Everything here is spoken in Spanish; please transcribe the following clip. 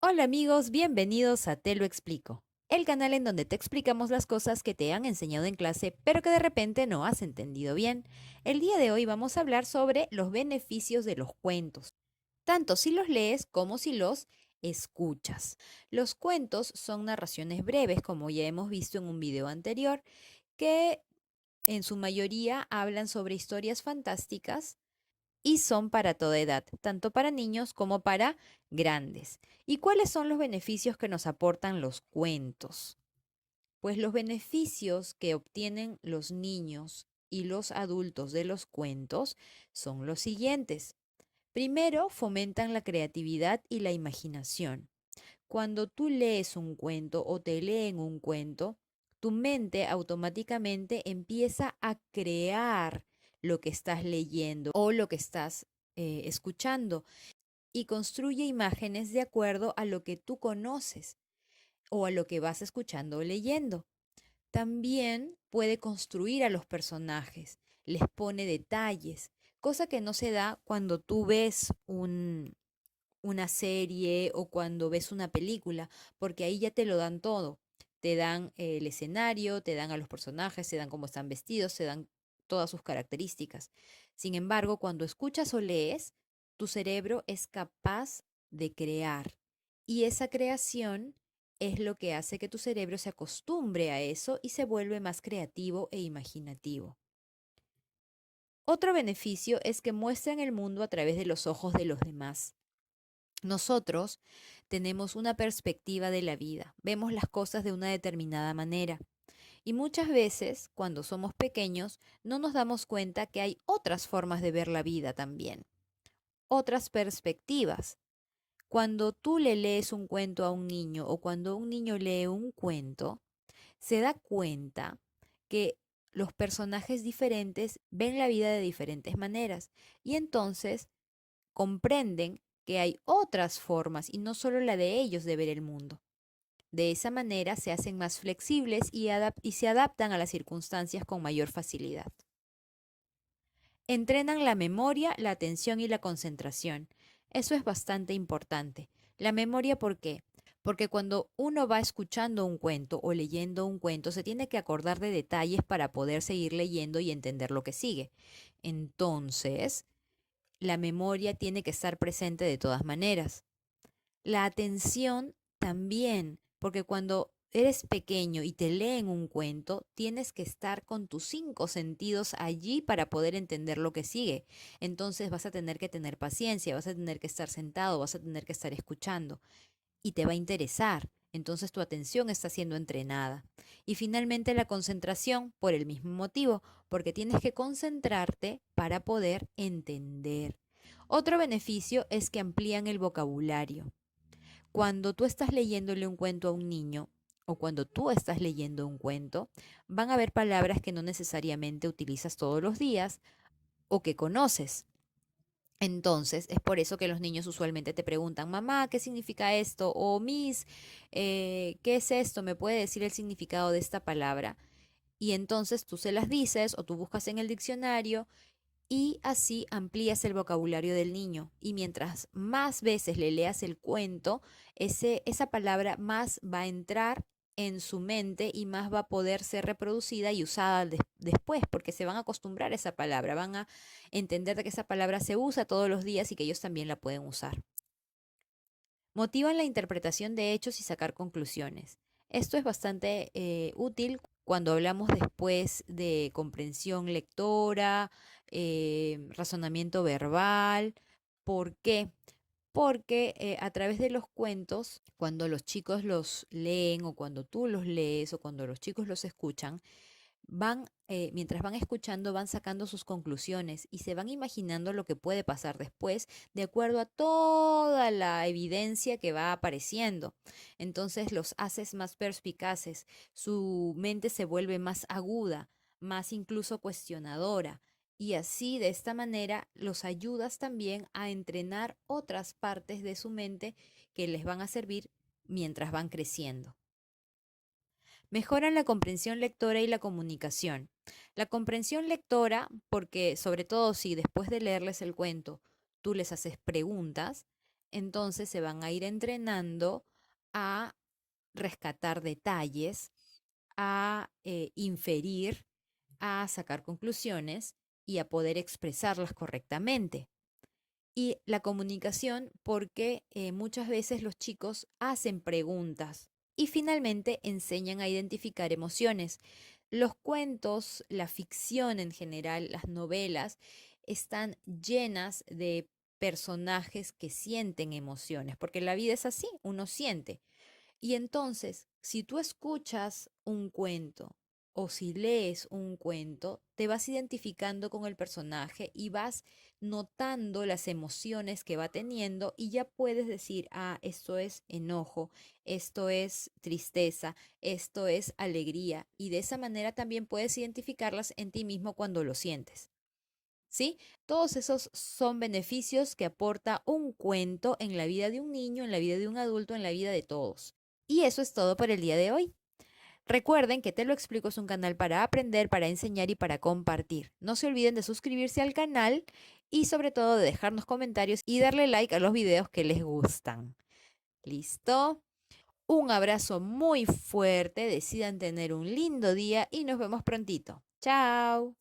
Hola amigos, bienvenidos a Te lo explico, el canal en donde te explicamos las cosas que te han enseñado en clase, pero que de repente no has entendido bien. El día de hoy vamos a hablar sobre los beneficios de los cuentos, tanto si los lees como si los escuchas. Los cuentos son narraciones breves, como ya hemos visto en un video anterior, que en su mayoría hablan sobre historias fantásticas y son para toda edad, tanto para niños como para grandes. ¿Y cuáles son los beneficios que nos aportan los cuentos? Pues los beneficios que obtienen los niños y los adultos de los cuentos son los siguientes. Primero, fomentan la creatividad y la imaginación. Cuando tú lees un cuento o te leen un cuento, tu mente automáticamente empieza a crear lo que estás leyendo o lo que estás escuchando y construye imágenes de acuerdo a lo que tú conoces o a lo que vas escuchando o leyendo. También puede construir a los personajes, les pone detalles, cosa que no se da cuando tú ves una serie o cuando ves una película, porque ahí ya te lo dan todo. Te dan el escenario, te dan a los personajes, te dan cómo están vestidos, te dan todas sus características. Sin embargo, cuando escuchas o lees, tu cerebro es capaz de crear. Y esa creación es lo que hace que tu cerebro se acostumbre a eso y se vuelve más creativo e imaginativo. Otro beneficio es que muestran el mundo a través de los ojos de los demás. Nosotros tenemos una perspectiva de la vida, vemos las cosas de una determinada manera y muchas veces cuando somos pequeños no nos damos cuenta que hay otras formas de ver la vida también, otras perspectivas. Cuando tú le lees un cuento a un niño o cuando un niño lee un cuento, se da cuenta que los personajes diferentes ven la vida de diferentes maneras y entonces comprenden que hay otras formas y no solo la de ellos de ver el mundo. De esa manera se hacen más flexibles y se adaptan a las circunstancias con mayor facilidad. Entrenan la memoria, la atención y la concentración. Eso es bastante importante. La memoria, ¿por qué? Porque cuando uno va escuchando un cuento o leyendo un cuento, se tiene que acordar de detalles para poder seguir leyendo y entender lo que sigue. Entonces, la memoria tiene que estar presente de todas maneras. La atención también, porque cuando eres pequeño y te leen un cuento, tienes que estar con tus cinco sentidos allí para poder entender lo que sigue. Entonces vas a tener que tener paciencia, vas a tener que estar sentado, vas a tener que estar escuchando y te va a interesar. Entonces tu atención está siendo entrenada. Y finalmente la concentración por el mismo motivo, porque tienes que concentrarte para poder entender. Otro beneficio es que amplían el vocabulario. Cuando tú estás leyéndole un cuento a un niño o cuando tú estás leyendo un cuento, van a haber palabras que no necesariamente utilizas todos los días o que conoces. Entonces, es por eso que los niños usualmente te preguntan, mamá, ¿qué significa esto? O Miss, ¿qué es esto? ¿Me puede decir el significado de esta palabra? Y entonces tú se las dices o tú buscas en el diccionario y así amplías el vocabulario del niño. Y mientras más veces le leas el cuento, esa palabra más va a entrar en su mente y más va a poder ser reproducida y usada después, porque se van a acostumbrar a esa palabra, van a entender de que esa palabra se usa todos los días y que ellos también la pueden usar. Motivan la interpretación de hechos y sacar conclusiones. Esto es bastante útil cuando hablamos después de comprensión lectora, razonamiento verbal. ¿Por qué? Porque a través de los cuentos, cuando los chicos los leen o cuando tú los lees o cuando los chicos los escuchan, mientras van escuchando, van sacando sus conclusiones y se van imaginando lo que puede pasar después de acuerdo a toda la evidencia que va apareciendo. Entonces los haces más perspicaces, su mente se vuelve más aguda, más incluso cuestionadora. Y así, de esta manera, los ayudas también a entrenar otras partes de su mente que les van a servir mientras van creciendo. Mejoran la comprensión lectora y la comunicación. La comprensión lectora, porque sobre todo si después de leerles el cuento tú les haces preguntas, entonces se van a ir entrenando a rescatar detalles, a inferir, a sacar conclusiones y a poder expresarlas correctamente. Y la comunicación, porque muchas veces los chicos hacen preguntas y finalmente enseñan a identificar emociones. Los cuentos, la ficción en general, las novelas, están llenas de personajes que sienten emociones, porque la vida es así, uno siente. Y entonces, si tú escuchas un cuento o si lees un cuento, te vas identificando con el personaje y vas notando las emociones que va teniendo y ya puedes decir, ah, esto es enojo, esto es tristeza, esto es alegría. Y de esa manera también puedes identificarlas en ti mismo cuando lo sientes. ¿Sí? Todos esos son beneficios que aporta un cuento en la vida de un niño, en la vida de un adulto, en la vida de todos. Y eso es todo por el día de hoy. Recuerden que Te lo explico es un canal para aprender, para enseñar y para compartir. No se olviden de suscribirse al canal y sobre todo de dejarnos comentarios y darle like a los videos que les gustan. ¿Listo? Un abrazo muy fuerte, decidan tener un lindo día y nos vemos prontito. Chao.